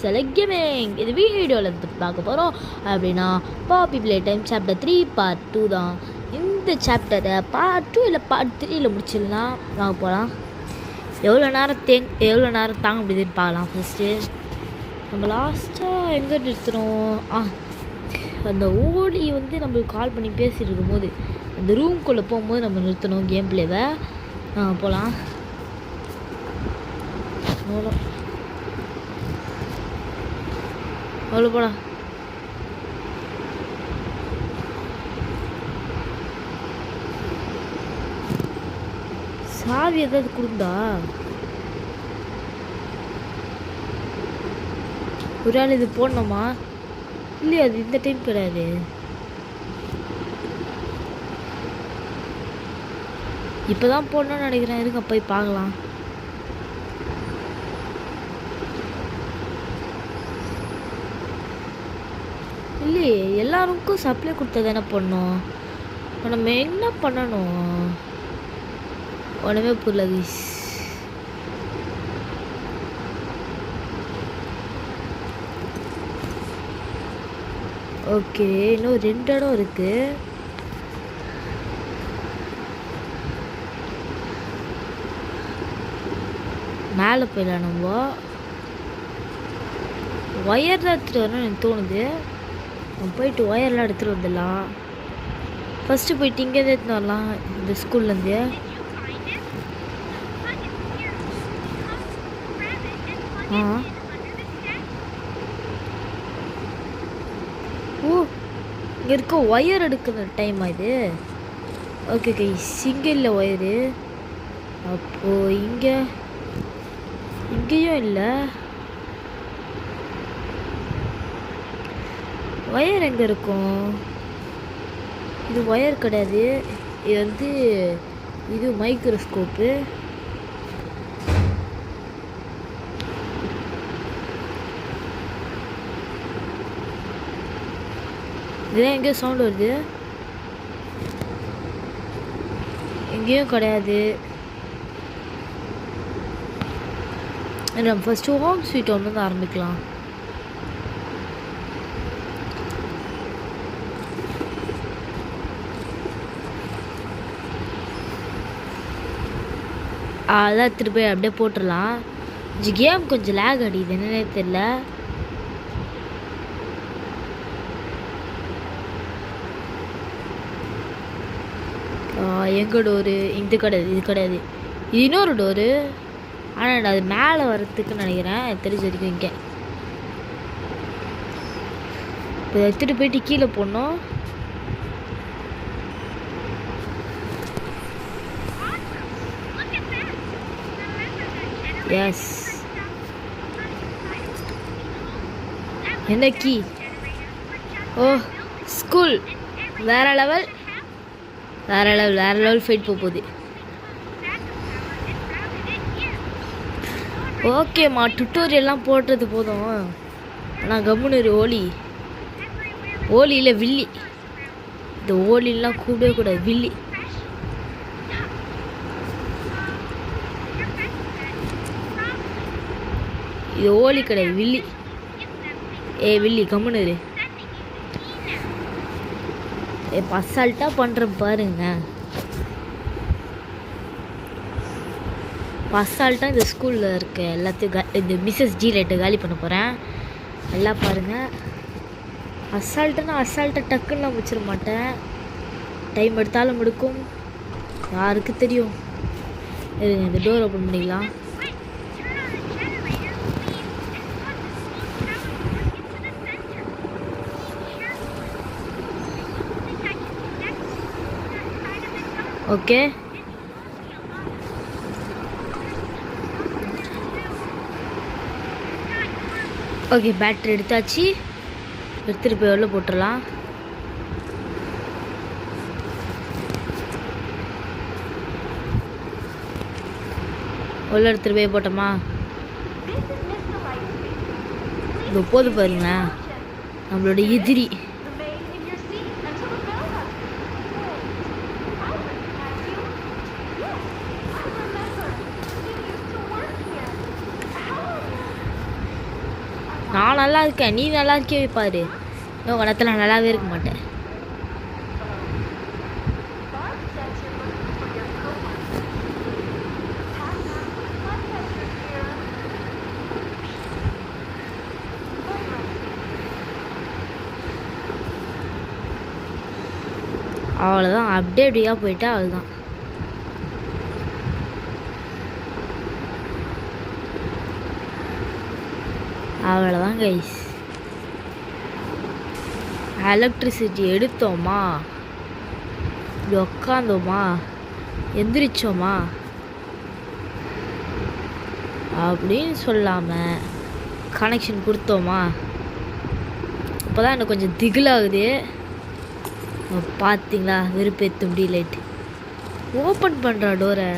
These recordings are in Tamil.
Select Gaming. இது வீடியோவில் பார்க்க போகிறோம் அப்படின்னா பாப்பி பிளே டைம் சாப்டர் 3 பார்ட் 2 தான். இந்த சாப்டரை பார்ட் 2 இல்லை பார்ட் 3ல் முடிச்சிடலாம். வாங்க போகலாம். எவ்வளோ நேரம் தாங்க முடியுதுன்னு பார்க்கலாம். ஃபஸ்ட்டு நம்ம லாஸ்ட்டாக எங்கே நிறுத்துகிறோம்? அந்த ஓடி வந்து நம்மளுக்கு கால் பண்ணி பேசிகிட்டு இருக்கும்போது அந்த ரூம்குள்ளே போகும்போது நம்ம நிறுத்தணும் கேம் பிளேவை. போகலாம். அவ்வளோ போடா. சாவி ஏதாவது கொடுந்தா ஒரு ஆள் இது போடணுமா? இல்லையா, அது இந்த டைம் கிடையாது. இப்போதான் போடணும்னு நினைக்கிறேன். இருங்க போய் பார்க்கலாம். இல்லையே, எல்லாருக்கும் சப்ளை கொடுத்தா தானே பண்ணோம். நம்ம என்ன பண்ணணும் ஒன்றுமே புரியல. ஓகே, இன்னும் 2 இடம் இருக்கு. மேலே போயிடலாம். நம்ம ஒயர் தான் எடுத்துகிட்டு வரணும்னு எனக்கு தோணுது. போயிட்டு ஒயர்லாம் எடுத்துகிட்டு வந்துடலாம். ஃபஸ்ட்டு போயிட்டு இங்கே எடுத்துன்னு வரலாம் இந்த ஸ்கூல்லேருந்து. ஓ, இங்கே இருக்க ஒயர் எடுக்கிற டைம் இது. ஓகே ஓகே, சிங்கிளில் ஒயரு. அப்போது இங்கேயும் இல்லை. ஒயர் எங்கே இருக்கும்? இது ஒயர் கிடையாது. இது வந்து இது மைக்ரோஸ்கோப்பு. இதுதான் எங்கேயோ சவுண்ட் வருது. எங்கேயும் கிடையாது. நம்ம ஃபஸ்ட்டு ஹோம் ஸ்வீட் ஒன்று வந்து ஆரம்பிக்கலாம். அதான் திருப்பி அப்படியே போட்டுடலாம். கேம் கொஞ்சம் லேக் அடிக்குது, என்னன்னே தெரியல. எங்கே டோரு? இது கிடையாது, இது கிடையாது. இது இன்னொரு டோரு. ஆனால் அது மேலே வர்றதுக்குன்னு நினைக்கிறேன், தெரிஞ்ச வரைக்கும். இங்கே இப்போ எடுத்துகிட்டு போயிட்டு கீழே போடணும். எஸ், என்ன கீ? ஓ, ஸ்கூல் வேற லெவல் ஃபைட் போகுது. ஓகேம்மா, டுட்டோரியல்லாம் போடுறது போதும். நான் கம்முன்னு ஓலி இல்லை வில்லி. இந்த ஓலிலாம் கூடவே கூடாது, வில்லி. இது ஓலி கிடையாது, வில்லி. வில்லி கம்முன்னு. அசால்ட்டாக பண்ணுறேன் பாருங்க. அசால்ட்டாக இந்த ஸ்கூலில் இருக்க எல்லாத்தையும் இந்த மிஸ்ஸஸ் ஜி லைட்டை காலி பண்ண போகிறேன். எல்லாம் பாருங்கள். அசால்ட்டாக டக்குன்னு நான் முடிச்சிட மாட்டேன். டைம் எடுத்தாலும் எடுக்கும், யாருக்கு தெரியும். இந்த டோர் ஓப்பன் பண்ணிக்கலாம். ஓகே, ஓகே, பேட்டரி எடுத்தாச்சு. எடுத்துகிட்டு போய் உள்ள போட்டுடலாம். உள்ள எடுத்துகிட்டு போய் போட்டோமா? இது போது பாருங்களேன், நம்மளோட எதிரி. நல்லா இருக்கேன், நீ நல்லா இருக்கே பாரு. இன்னும் கணத்தில் நான் நல்லாவே இருக்க மாட்டேன். அவ்வளோதான், அப்படியே போயிட்டா அவ்வளோதான். அவ்வளோதான் கைஸ். எலக்ட்ரிசிட்டி எடுத்தோமா, இப்படி உக்காந்தோமா, எந்திரிச்சோமா அப்படின்னு சொல்லாமல் கனெக்ஷன் கொடுத்தோமா. இப்போ தான் எனக்கு கொஞ்சம் திகிலாகுது. பார்த்தீங்களா, வெறுப்பேற்ற முடியலைட்டு ஓப்பன் பண்ணுறா டோரை.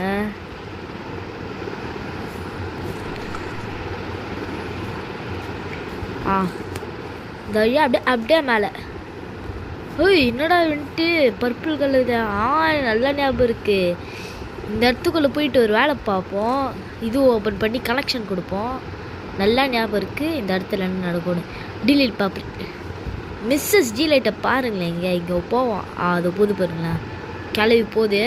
இந்த வழியா அப்படியே மேலே. ஓய் என்னடா வந்துட்டு பர்பிள் கலர். நல்லா ஞாபகம் இருக்குது. இந்த இடத்துக்குள்ளே போயிட்டு ஒரு வேலை பார்ப்போம், இது ஓப்பன் பண்ணி கனெக்ஷன் கொடுப்போம். நல்லா ஞாபகம் இருக்குது இந்த இடத்துல என்ன நடக்கணும். டீலீட் பார்ப்பேன். மிஸ்ஸஸ் டீலைட்டை பாருங்களேன், இங்கே போவோம். அது போது பாருங்களேன், கிளவி போகுது.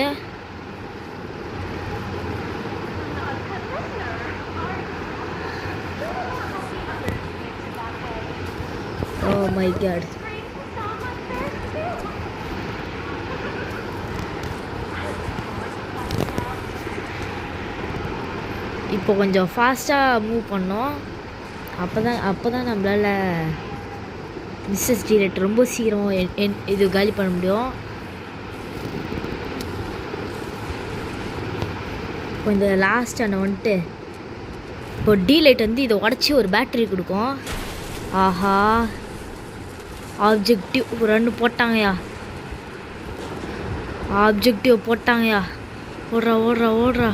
Oh my God. இப்போ கொஞ்சம் ஃபாஸ்ட்டாக மூவ் பண்ணோம். அப்போ தான் நம்மளால் மிஸ்ஸஸ் டீலைட் ரொம்ப சீக்கிரம் இது காலி பண்ண முடியும். இப்போ இந்த லாஸ்ட் அண்ணன் வந்துட்டு இப்போ டீலைட் வந்து இதை உடச்சி ஒரு பேட்டரி கொடுக்கும். ஆஹா, ஆப்ஜெக்டிவ் ரன்னு போட்டாங்கயா, ஆப்ஜெக்டிவ் போட்டாங்கயா. ஓடுறா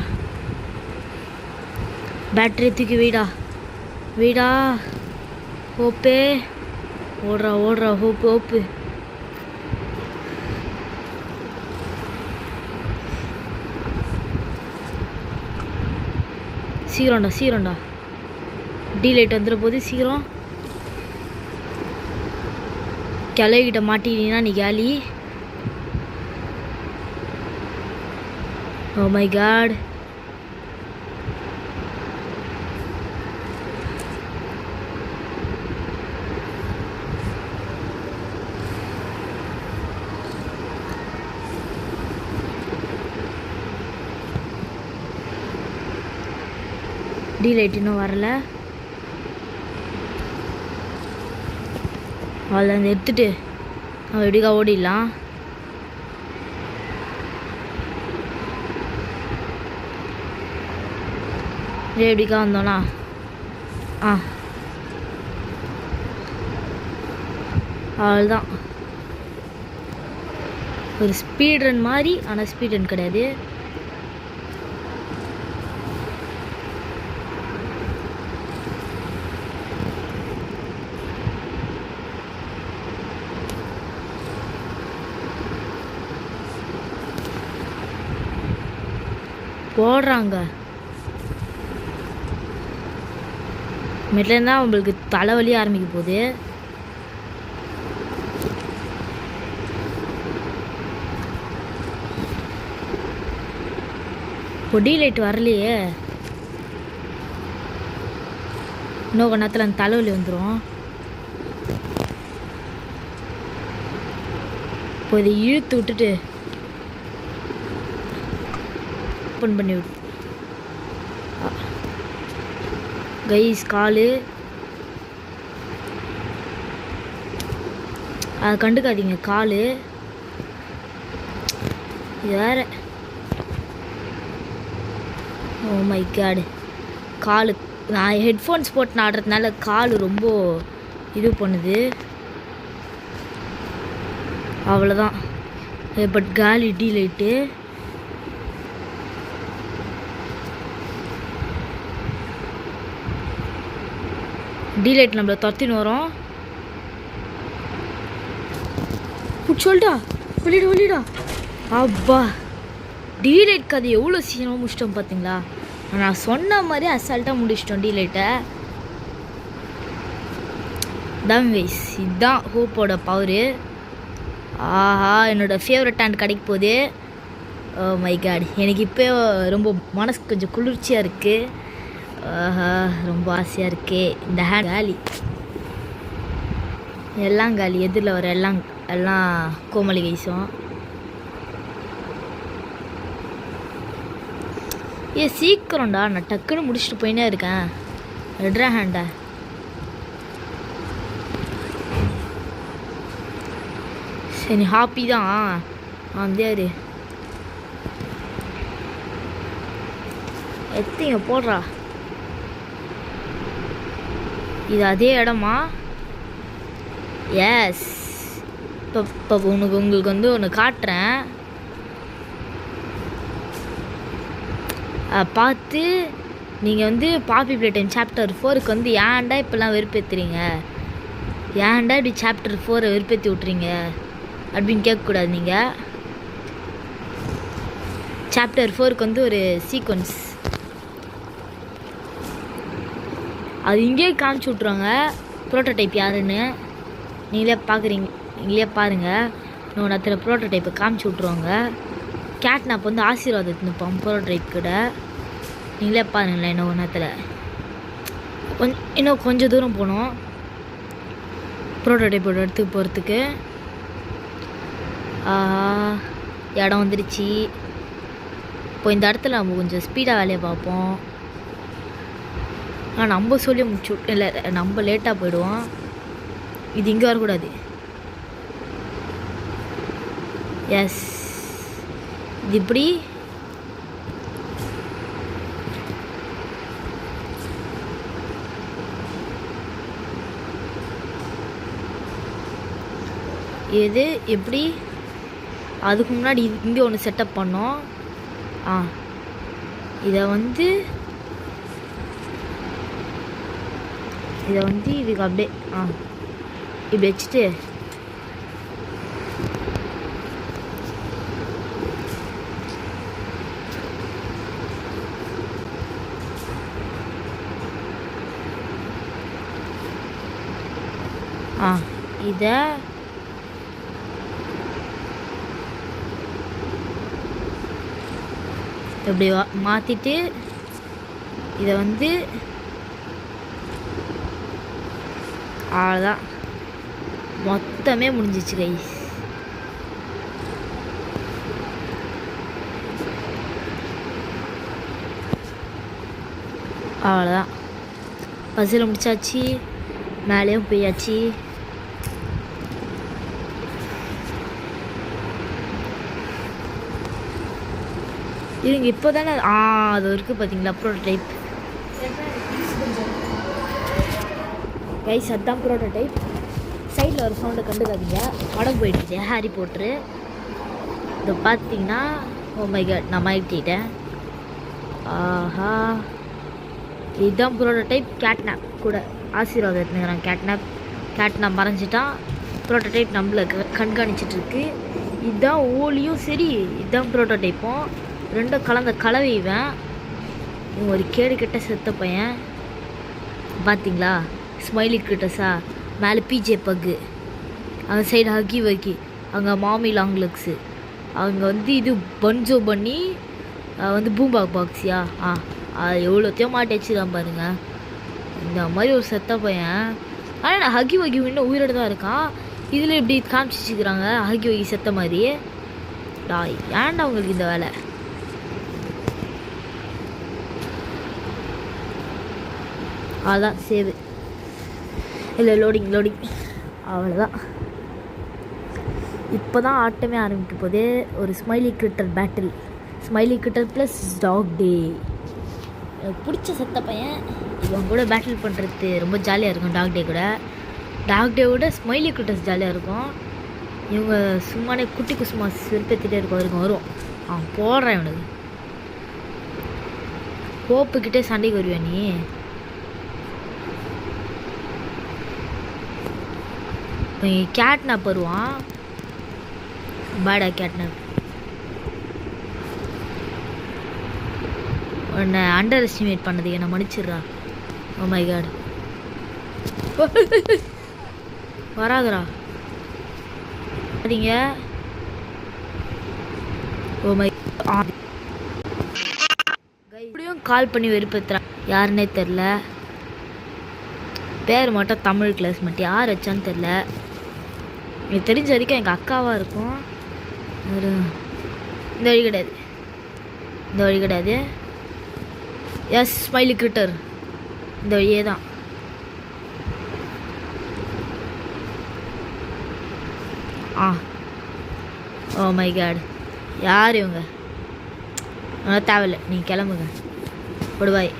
பேட்டரி தூக்கி வீடா ஹோப்பே. ஓடுறா ஹோப்பு. சீக்கிரம்டா டீலைட் வந்துட போது. சீக்கிரம் கிளைகிட்ட மாட்டினா நீ கேலி. ஓ மை காட். டீலைட் இன்னும் வரல. அதில் எடுத்துட்டு அவன் எப்படிக்கா ஓடிடலாம். எப்படிக்கா வந்தோண்ணா. அவ்வளோதான். ஒரு ஸ்பீட் ரன் மாதிரி, ஆனால் ஸ்பீட் ரன் கிடையாது. போடுறாங்க. மெட்லேருந்து தான் உங்களுக்கு தலைவலி ஆரம்பிக்க போகுது. பொடி லைட் வரலையே. இன்னும் கொஞ்ச நேரத்தில் அந்த தலைவலி வந்துடும். இப்போ இதை இழுத்து விட்டுட்டு ஓப்பன் பண்ணி விடு கைஸ். காலு அதை கண்டுக்காதீங்க. காலு இது வேற. Oh my god. காலு நான் ஹெட்ஃபோன்ஸ் போட்டு ஆடுறதுனால காலு ரொம்ப இது பண்ணுது. அவ்வளோதான். பட் காலி டீலைட்டு. டீலைட் நம்மளை துரத்தின்னு வரோம். சொல்லிட்டா வெளியிடா. அப்பா, டீலைட் கதை எவ்வளோ சீக்கிரமாக முடிச்சிட்டோம் பார்த்தீங்களா. நான் சொன்ன மாதிரி அசால்ட்டாக முடிச்சிட்டோம் டீலைட்டை. தான் கைஸ், இதுதான் ஹோப்போட பவரு. ஆஹா, என்னோடய ஃபேவரட் ஹேண்ட் கிடைக்க போகுது. ஓ மை காட், எனக்கு இப்போ ரொம்ப மனசு கொஞ்சம் குளிர்ச்சியாக இருக்குது. ஆஹா, ரொம்ப ஆசையாக இருக்கே. இந்த ஹேண்ட் காலி, எல்லாம் காலி. எதிரில் வர எல்லாம் கோமலி கைஸும். சீக்கிரம்டா, நான் டக்குன்னு முடிச்சுட்டு போயினே இருக்கேன். ரெட்ரா ஹேண்டா, சரி ஹாப்பி தான். அப்படியாரு எத்திங்க போடுறா. இது அதே இடமா? எஸ். இப்போ உங்களுக்கு வந்து ஒன்று காட்டுறேன், பார்த்து நீங்கள் வந்து பாப்பி பிளே டைம் சாப்டர் 4க்கு வந்து ஏன்டா இப்போல்லாம் வெறுப்பேற்றுறீங்க, ஏன்டா இப்படி சாப்டர் 4 வெறுப்பேற்றி விட்றீங்க அப்படின்னு கேட்கக்கூடாது. நீங்கள் சாப்டர் 4க்கு வந்து ஒரு சீக்வன்ஸ் அது இங்கேயே காமிச்சு விட்ருவாங்க, ப்ரோட்டோடைப் யாருன்னு. நீங்களே பாருங்கள். இன்னொரு இடத்துல ப்ரோட்டோடைப்பை காமிச்சு விட்ருவாங்க. கேட்னாப் வந்து ஆசீர்வாதத்து நிற்பான் ப்ரோட்டோடைப் கூட. நீங்களே பாருங்களேன். இன்னும் நேரத்தில் இன்னும் கொஞ்சம் தூரம் போகணும் ப்ரோட்டோடைப்போட இடத்துக்கு போகிறதுக்கு. இடம் வந்துடுச்சு. இப்போ இந்த இடத்துல நம்ம கொஞ்சம் ஸ்பீடாக வேலையை பார்ப்போம். ஆனால் நம்ம சொல்லி முடிச்சு இல்லை, நம்ம லேட்டாக போயிடுவோம். இது இங்கே வரக்கூடாது. எஸ், இது இப்படி இது எப்படி? அதுக்கு முன்னாடி இங்கே ஒன்று செட்டப் பண்ணோம். இதை வந்து இதுக்கு அப்படியே இப்படி வச்சுட்டு இதை இப்படி மாற்றிட்டு இதை வந்து அவ்வளோதான், மொத்தமே முடிஞ்சிச்சு கைஸ். அவ்வளோதான், பஸ்ஸில் முடிச்சாச்சு, மேலேயும் போயாச்சு. இவங்க இப்போ தானே அது இருக்குது பார்த்தீங்களா ப்ரோட்டோடைப் கைஸ், அதுதான் ப்ரோட்டோடைப். சைடில் ஒரு சவுண்டை கண்டுக்காதீங்க, படம் போயிடுச்சு ஹாரி போட்ரு. இதை பார்த்தீங்கன்னா ஓ மை காட், நான் மாட்டிட்டேன். ஆஹா, இதுதான் ப்ரோட்டோடைப். கேட்னாப் கூட ஆசீர்வாதம் எடுத்துக்கிறான். கேட்னாப் மறைஞ்சிட்டான். ப்ரோட்டோடைப் நம்மளை கண்காணிச்சிட்ருக்கு. இதுதான் ஓலியும் சரி, இதுதான் ப்ரோட்டோடைப்பும். ரெண்டும் கலந்த கலவை. இவன் ஒரு கேடு கிட்ட செத்த பையன் பார்த்தீங்களா? ஸ்மைலி கிட்டஸா, மேலே பிஜே பக்கு, அந்த சைடு ஹக்கி வக்கி, அங்கே மாமி லாங் லெக்ஸு, அவங்க வந்து இது பன்ஜோ பண்ணி வந்து பூம்பாக் பாக்ஸியா அது எவ்வளோத்தையும் மாட்டி வச்சுதான் பாருங்க. இந்த மாதிரி ஒரு செத்த பையன். ஆனால் நான் ஹக்கி வக்கி இன்னும் உயிரோடு தான் இருக்கான். இதில் இப்படி காமிச்சு வச்சுக்கிறாங்க ஹக்கி வக்கி செத்த மாதிரி. ஏன்டா அவங்களுக்கு இந்த வேலை? அவ்வளோதான், சேவு இல்லை, லோடிங் அவ்வளோதான். இப்போ தான் ஆட்டமே ஆரம்பிக்க போது. ஒரு smiley critter battle, smiley critter plus dog day. எனக்கு பிடிச்ச செத்த பையன். இவங்க கூட பேட்டில் பண்ணுறது ரொம்ப ஜாலியாக இருக்கும். டாக் டே கூட, டாக் டேவோட ஸ்மைலி கிரிட்டர்ஸ் ஜாலியாக இருக்கும். இவங்க சும்மானே குட்டி குசுமா விருப்பத்திட்டே வரும். போடுறேன் இவனுக்கு. கோப்புக்கிட்டே சண்டைக்கு வருவேன் நீ. கேட்னாப் வருவான், பேடா கேட்னாப். உன்னை அண்டர் எஸ்டிமேட் பண்ணதுக்கு என்னை மன்னிச்சிடுறா. ஓ மை காட், வராதுடா சரிங்க. ஓ மை இப்படியும் கால் பண்ணி வெறுப்பேற்றுறான். யாருன்னே தெரில. பேர் மட்டும் தமிழ் கிளாஸ் மட்டும் யார் வச்சான்னு தெரில. எனக்கு தெரிஞ்ச வரைக்கும் எங்கள் அக்காவாக இருக்கும். ஒரு இந்த வழி கிடையாது, இந்த வழி கிடையாது. எஸ் ஸ்மைலி கிரிட்டர் இந்த வழியே தான். ஓ மை காட் யார் இவங்க? தேவையில்லை, நீங்கள் கிளம்புங்க. கொடுவாய்.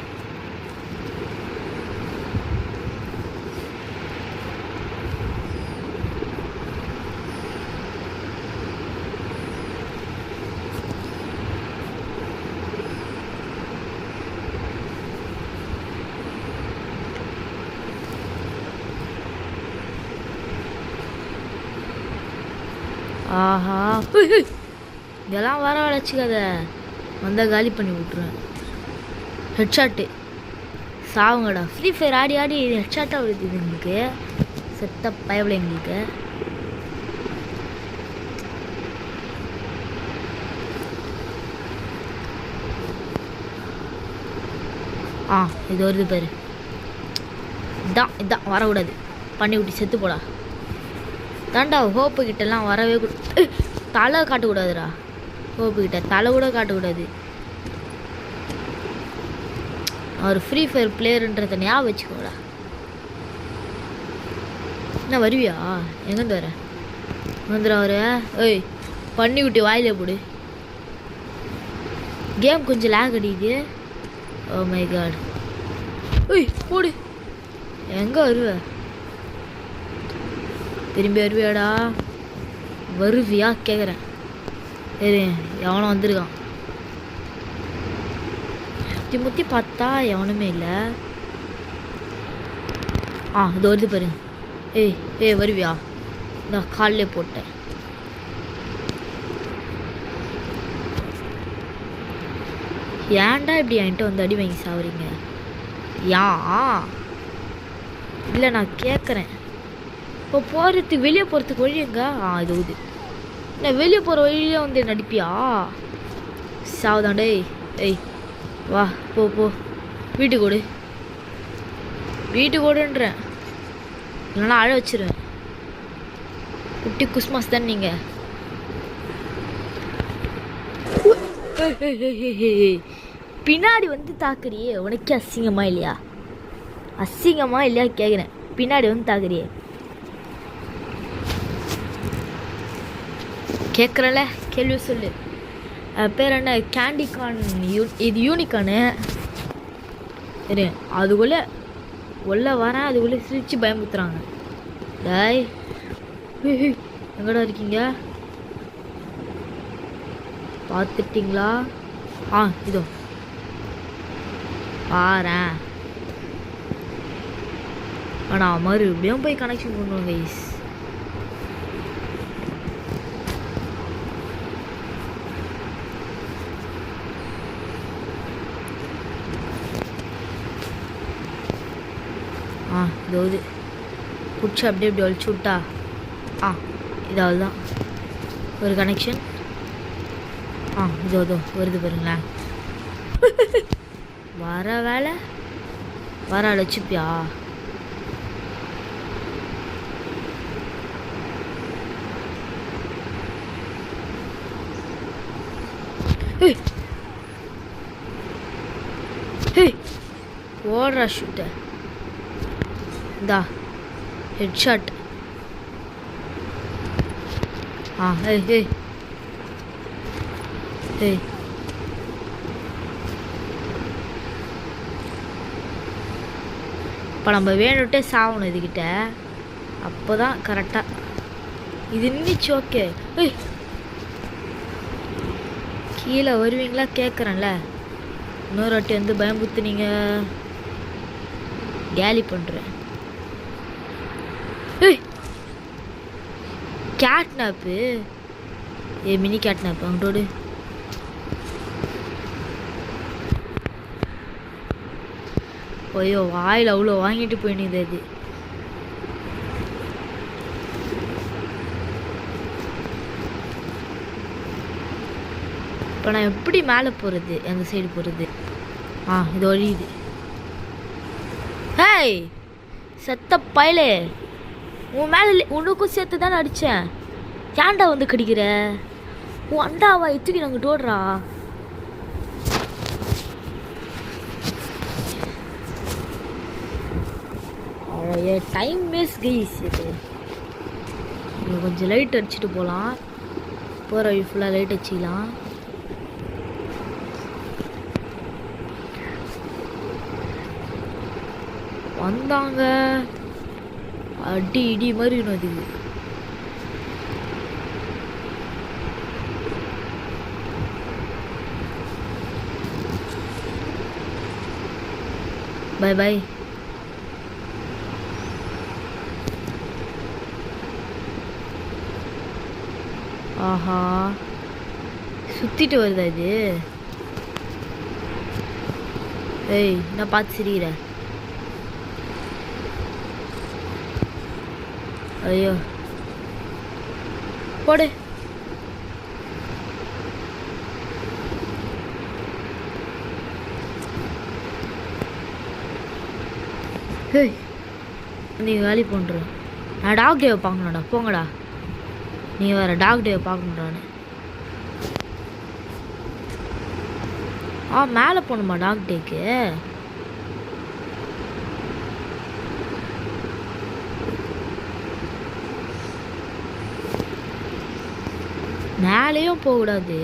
ஆஹா இதெல்லாம் வர வளச்சிக்காத, வந்தால் காலி பண்ணி விட்ருவேன். ஹெட்ஷாட்டு சாவுங்கடா. ஃப்ரீ ஃபயர் ஆடி ஆடி ஹெட்ஷாட்டாக விழுது எங்களுக்கு. செத்த பயவில் எங்களுக்கு. இது வருது பேர். இதான் வரக்கூடாது. பண்ணி விட்டு செத்து போடா. தாண்டா ஹோப்பு கிட்டலாம் வரவே தலை காட்டக்கூடாதுடா. ஹோப்பு கிட்ட தலை கூட காட்டக்கூடாது. அவர் ஃப்ரீ ஃபயர் பிளேயருன்றத ஞாபகம் வச்சுக்கோடா. என்ன வருவியா? எங்கேருந்து வர? வந்துடும் அவரு. ஏய் பண்ணி விட்டு வாயிலே போடு. கேம் கொஞ்சம் லேக் அடிக்குது. Oh my God. ஏய் போடு. எங்கே வருவ? திரும்பி வருவியாடா? வருவியா கேட்குறேன். சரி எவனும் வந்திருக்கான். சுற்றி முற்றி பார்த்தா எவனுமே இல்லை. இது வருது பாரு. ஏய் வருவியா? நான் காலில் போட்டேன். ஏன்டா இப்படி என்கிட்ட வந்து அடி வாங்கி சாவுறீங்க? இல்லை நான் கேட்குறேன். இப்போ போகிறதுக்கு வெளியே போகிறதுக்கு வழி எங்க? இது ஊது. நான் வெளியே போகிற வழியிலே வந்து நடிப்பியா? சாவுதாண்டே. ஏய் வா போ வீட்டுக்கு ஓடு. வீட்டுக்கு ஓடுன்றேன், இல்லைன்னா அழ வச்சிருவேன். குட்டி குஸ்மாஸ் தானே நீங்கள். பின்னாடி வந்து தாக்குறியே, உனக்கு அசிங்கமா இல்லையா? அசிங்கமா இல்லையா கேட்குறேன். பின்னாடி வந்து தாக்குறியே. கேட்குறல கேள்வி சொல்லு. பேர் என்ன? கேண்டிகான். இது யூனிகானு. சரி அதுக்குள்ளே உள்ள வரேன், அதுக்குள்ளே சிரித்து பயமுத்துறாங்க. டாய் எங்கடா இருக்கீங்க? பார்த்துட்டிங்களா? இதோ பாரேன். ஆனால் மறுபடியும் போய் கனெக்ஷன் பண்ணுவோம் கைஸ். இது பிடிச்சி அப்படியே இப்படி ஒழிச்சு விட்டா இதாவது தான் ஒரு கனெக்ஷன். இதோ வருது பாருங்களேன். வர வேலை வர அழைச்சிப்பியா? ஓடுறா ஷூட்டை. இந்தா ஹெட்ஷாட். ஏய் இப்போ நம்ம வேணுட்டே சாகணும் இதுக்கிட்ட, அப்போ தான் கரெக்டாக இது நின்றுச்சு. ஓகே கீழே வருவீங்களா கேட்குறேன்ல. இன்னொரு வாட்டி வந்து பயம்புத்துனீங்க கேலி பண்ணுறேன். கேட்னாப்பு. மினி கேட்னாப்பு அங்கோடு. ஐயோ வாயில் அவ்வளோ வாங்கிட்டு போயிடுது அது. இப்போ நான் எப்படி மேலே போகிறது, அந்த சைடு போகிறது? இது ஒழியுது. ஹேய் செத்த பயலே, உன் மேலே உனக்கும் சேர்த்து தானே அடித்தேன். ஏன்டா வந்து கடிக்கிற? உன் அண்டாவா எத்துக்கி நாங்கள் ஓடுறா. Time waste guys. இது கொஞ்சம் லைட் அடிச்சுட்டு போகலாம். போகிற வழி ஃபுல்லாக லைட் அடிச்சிக்கலாம். வந்தாங்க அடி இடி மாதிரி அது. By by. ஆஹா சுத்திட்டு வருதா இது? ஏய் நான் பார்த்து சிரிக்கிற. ஐயோ போடு. ஹேய் நீங்கள் வேலை பண்ணுற. நான் டாக் டேவை பார்க்கணும்டா. போங்கடா. நீ வேறு டாக் டேவை பார்க்கணுன்றானு. மேலே போகணுமா டாக் டேக்கு? மேலேயும் போகக்கூடாது.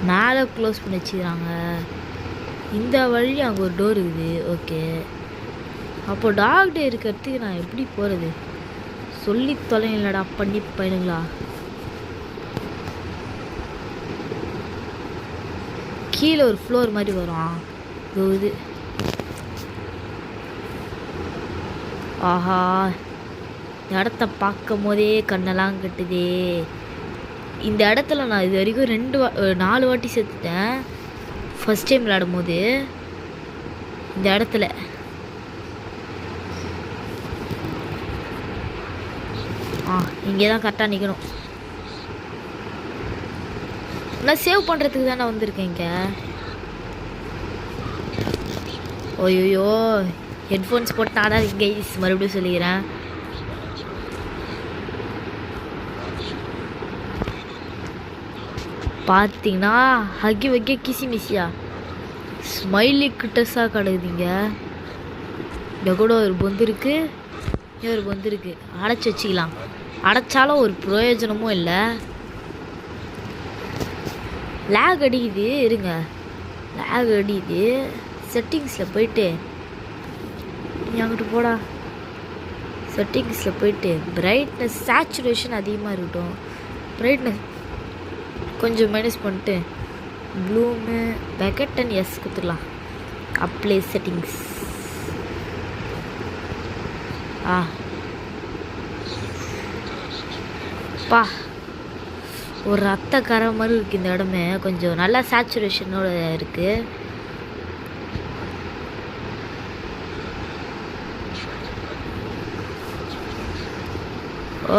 மேலே க்ளோஸ் பண்ணி வச்சுக்கிறாங்க. இந்த வழி அங்கே ஒரு டோர் இருக்குது. ஓகே, அப்போ டாக் டே இருக்கிறதுக்கு நான் எப்படி போகிறது? சொல்லி தொலைங்களடா பண்ணி பையனுங்களா. கீழே ஒரு ஃப்ளோர் மாதிரி வரும். இது ஆஹா இடத்த பார்க்கும் போதே கண்ணெல்லாம் கட்டுதே. இந்த இடத்துல நான் இது வரைக்கும் 4 வாட்டி செத்துட்டேன். ஃபஸ்ட் டைம் விளையாடும் போது இந்த இடத்துல. இங்கே தான் கரெக்டாக நிற்கணும். நான் சேவ் பண்ணுறதுக்கு தானே வந்திருக்கேன் இங்கே. ஓய்யோ ஹெட்ஃபோன்ஸ் போட்டு நான் தான் இங்கே மறுபடியும் சொல்லிக்கிறேன். பார்த்தீங்கன்னா ஹக்கி வைக்க கிசி மிஸ்ஸியா ஸ்மைலி கிட்டஸாக கிடக்குதுங்க. இந்த கூட ஒரு பொந்து இருக்குது, ஒரு பொந்து இருக்குது. அடைச்சி வச்சுக்கலாம். அடைச்சாலும் ஒரு பிரயோஜனமும் இல்லை. லேக் அடிக்குது. இருங்க, லேக் அடிக்குது. செட்டிங்ஸில் போயிட்டு நீ அங்கிட்டு போடா. செட்டிங்ஸில் போயிட்டு பிரைட்னஸ் சேச்சுரேஷன் அதிகமாக இருக்கட்டும். பிரைட்னஸ் கொஞ்சம் மைனஸ் பண்ணிட்டு ப்ளூமு பேக்கெட் அண்ட் எஸ் கொடுத்துடலாம். Apply settings. பா ஒரு ரத்த கரை மாதிரி இருக்குது இந்த இடமே. கொஞ்சம் நல்லா சேச்சுரேஷனோட இருக்குது.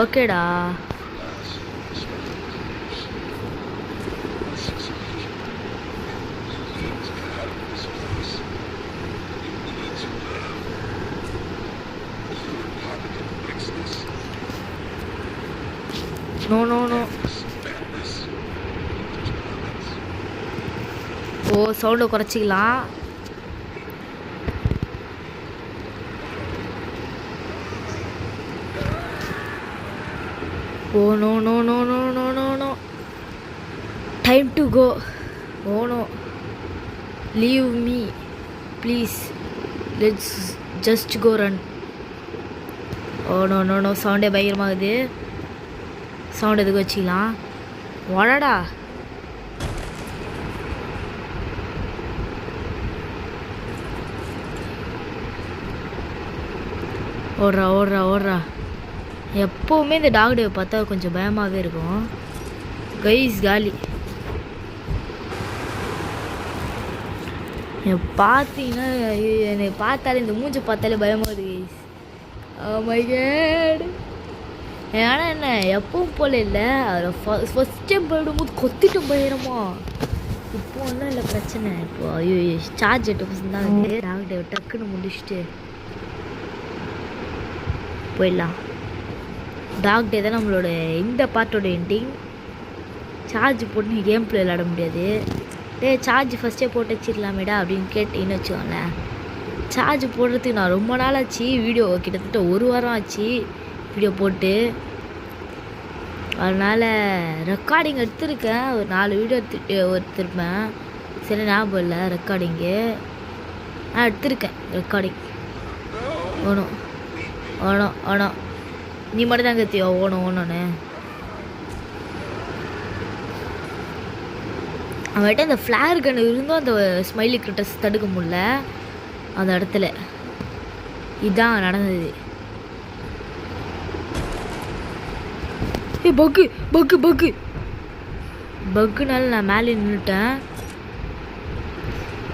ஓகேடா. No no no. சவுண்டை குறைச்சிக்கலாம். No no no no no no no. Time to go. No leave me please. Let's just go run. No no no. சவுண்டே பயங்கரமாகுது. சவுண்ட் எதுக்கு வச்சிக்கலாம். வாடா. ஓடுறா ஓடுறா ஓடுறா. எப்போவுமே இந்த டாக் டேவை பார்த்தா கொஞ்சம் பயமாகவே இருக்கும். கைஸ் காலி. பார்த்தீங்கன்னா என்னை பார்த்தாலே இந்த மூஞ்சை பார்த்தாலே பயமாகுது கைஸ். My God. ஆனால் என்ன எப்பவும் போல இல்லை, அதில் ஃபஸ்ட் டைம் போயிடும்போது கொத்திட்டும் போயிடுமா. இப்போ ஒன்றும் இல்லை பிரச்சனை. இப்போ ஐயோ சார்ஜ் 8% தான் இருக்குது. டாக்டர் டக்குன்னு முடிச்சுட்டு போயிடலாம். டாக் டே தான் நம்மளோட இந்த பார்ட்டோட எண்டிங். சார்ஜ் போட்டு கேம் பிளே விளாட முடியாது. சார்ஜ் ஃபஸ்ட்டே போட்டு வச்சிடலாமேடா அப்படின்னு கேட்டீங்கன்னு வச்சுக்கோங்களேன். சார்ஜ் போடுறதுக்கு நான் ரொம்ப நாள் ஆச்சு. வீடியோ கிட்டத்தட்ட 1 வாரம் ஆச்சு வீடியோ போட்டு. அதனால் ரெக்கார்டிங் எடுத்திருக்கேன். ஒரு 4 வீடியோ எடுத்திருப்பேன். சரி ஞாபகம் இல்லை ரெக்கார்டிங்கு. நான் எடுத்திருக்கேன் ரெக்கார்டிங். ஓணும் ஓணும் ஓணும் நீ மட்டும் தான் கத்தியோ ஓணும் ஓணுன்னு. அவன்கிட்ட அந்த ஃப்ளார் கன் இருந்தும் அந்த ஸ்மைலி கிரிட்டர்ஸ் தடுக்க முடியல அந்த இடத்துல. இதுதான் நடந்தது. பக்கு பக்கு பக்கு பக்குனால நான் மேலே நின்றுட்டேன்.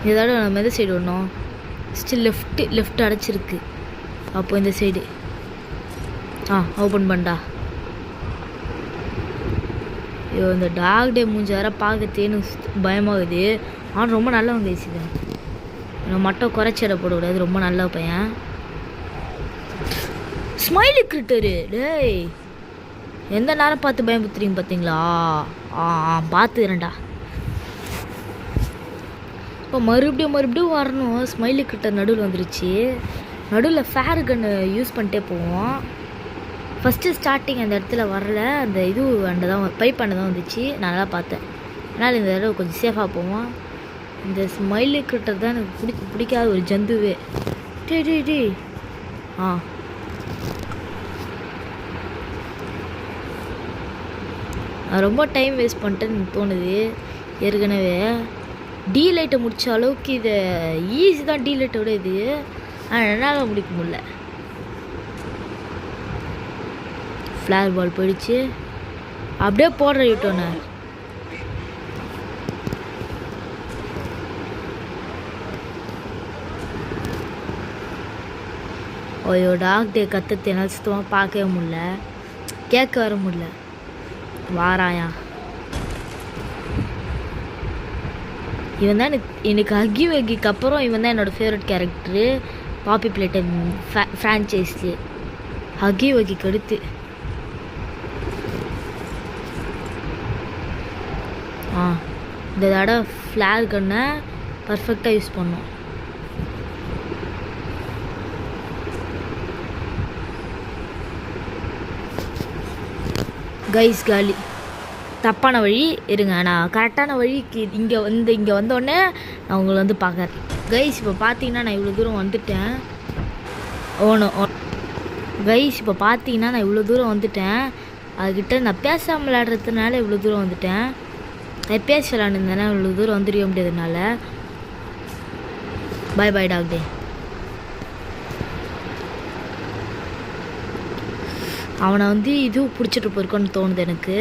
இதோட நம்ம எந்த சைடு ஒன்றும் ஸ்டில் லெஃப்ட் அடைச்சிருக்கு. அப்போ இந்த சைடு ஓப்பன் பண்ணா. ஐயோ இந்த டாக் டே மூஞ்சி வேற பார்க்கத்தேன்னு பயமாகுது. ஆனால் ரொம்ப நல்லவங்க பேசிதான். நான் மட்டும் குறைச்சிட போடக்கூடாது. ரொம்ப நல்ல பையன். ஸ்மைலி கிரிட்டரு டேய் எந்த நேரம் பார்த்து பயமுத்துறீங்க பார்த்தீங்களா? பார்த்துக்கிறேன்டா. இப்போ மறுபடியும் வரணும். ஸ்மைலி கிரிட்டர் நடுவில் வந்துருச்சு. நடுவில் ஃபேர் கன்னு யூஸ் பண்ணிட்டே போவோம். ஃபஸ்ட்டு ஸ்டார்டிங் அந்த இடத்துல வரல. அந்த இது அண்டை தான் பைப் அண்டை தான் வந்துச்சு. நான் நல்லா பார்த்தேன். அதனால் இந்த தடவை கொஞ்சம் சேஃபாக போவோம். இந்த ஸ்மைலி கிரிட்டர் தான் எனக்கு பிடிக்காத ஒரு ஜந்துவே. டே நான் ரொம்ப டைம் வேஸ்ட் பண்ணிட்டேன்னு தோணுது. ஏற்கனவே டீலைட்டை முடித்த அளவுக்கு இதை ஈஸி தான் டீலைட்டோட இது. ஆனால் என்னால் முடிக்க முடியல. ஃப்ளார் பால் போயிடுச்சு. அப்படியே போடுற விட்டோண்ணே. ஐயோ டாக் டே கத்தத்தை என்னால் சுத்தமாக பார்க்கவே முடியல. கேட்க வர முடியல. வாராயா இவன் தான் எனக்கு ஹக்கி வக்கிக்கு அப்புறம் இவன் தான் என்னோடய ஃபேவரட் கேரக்டரு பாப்பி பிளே டைம் ஃப்ரான்ச்சைஸ்லேயே. ஹக்கி வக்கிக்கு அடுத்து இந்த தடவை ஃப்ளார் கன்னை பர்ஃபெக்டாக யூஸ் பண்ணோம். கைஸ் காலி. தப்பான வழி இருங்க. நான் கரெக்டான வழிக்கு இங்கே வந்தோடனே நான் உங்களை வந்து பார்க்குறேன். கைஸ் இப்போ பார்த்தீங்கன்னா நான் இவ்வளோ தூரம் வந்துட்டேன். கைஸ் இப்போ பார்த்தீங்கன்னா நான் இவ்வளோ தூரம் வந்துட்டேன். அதுக்கிட்ட நான் பேசாமல் விளையாடுறதுனால இவ்வளோ தூரம் வந்துட்டேன். நான் பேசி விளையாண்டுருந்தேன்னா இவ்வளோ தூரம் வந்துருக்க முடியாதுனால. பாய் பாய் டாக் டே. அவனை வந்து இது பிடிச்சிட்டு போயிருக்கோன்னு தோணுது எனக்கு.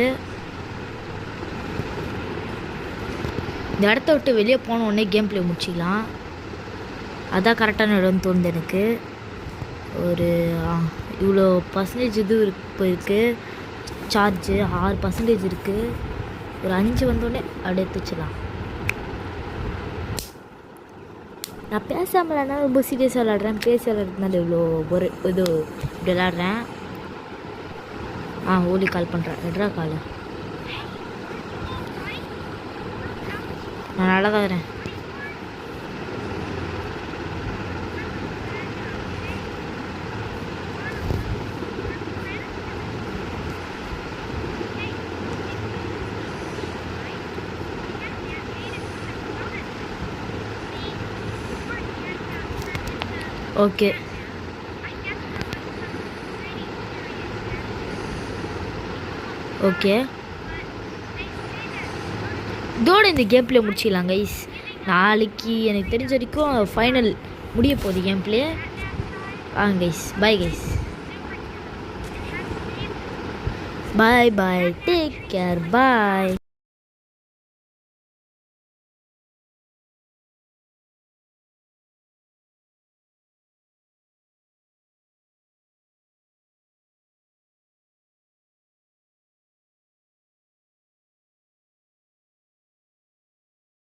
இந்த இடத்த விட்டு வெளியே போன உடனே கேம் பிளே முடிச்சிக்கலாம். அதான் கரெக்டான இடம்னு தோணுது எனக்கு. ஒரு இவ்வளோ பர்சன்டேஜ் இது போயிருக்கு. சார்ஜு 6% இருக்குது. ஒரு 5 வந்தோடனே அப்படியே எடுத்துச்சிடலாம். நான் பேசாமல் விளாட்னா ரொம்ப சீரியஸாக விளாட்றேன். பேசி விளாட்றதுனால இவ்வளோ ஒரு இது இப்படி விளாட்றேன். ஓலி கால் பண்ணுறேன். எட்ரா கால். நான் நல்லா தான் இருக்கிறேன். ஓகே ஓகே இதோட இந்த கேம் பிளே முடிச்சிடலாம் கைஸ். நாளைக்கு எனக்கு தெரிஞ்ச வரைக்கும் ஃபைனல் முடிய போகுது game play. Guys bye guys. Bye bye. Take care. பாய்.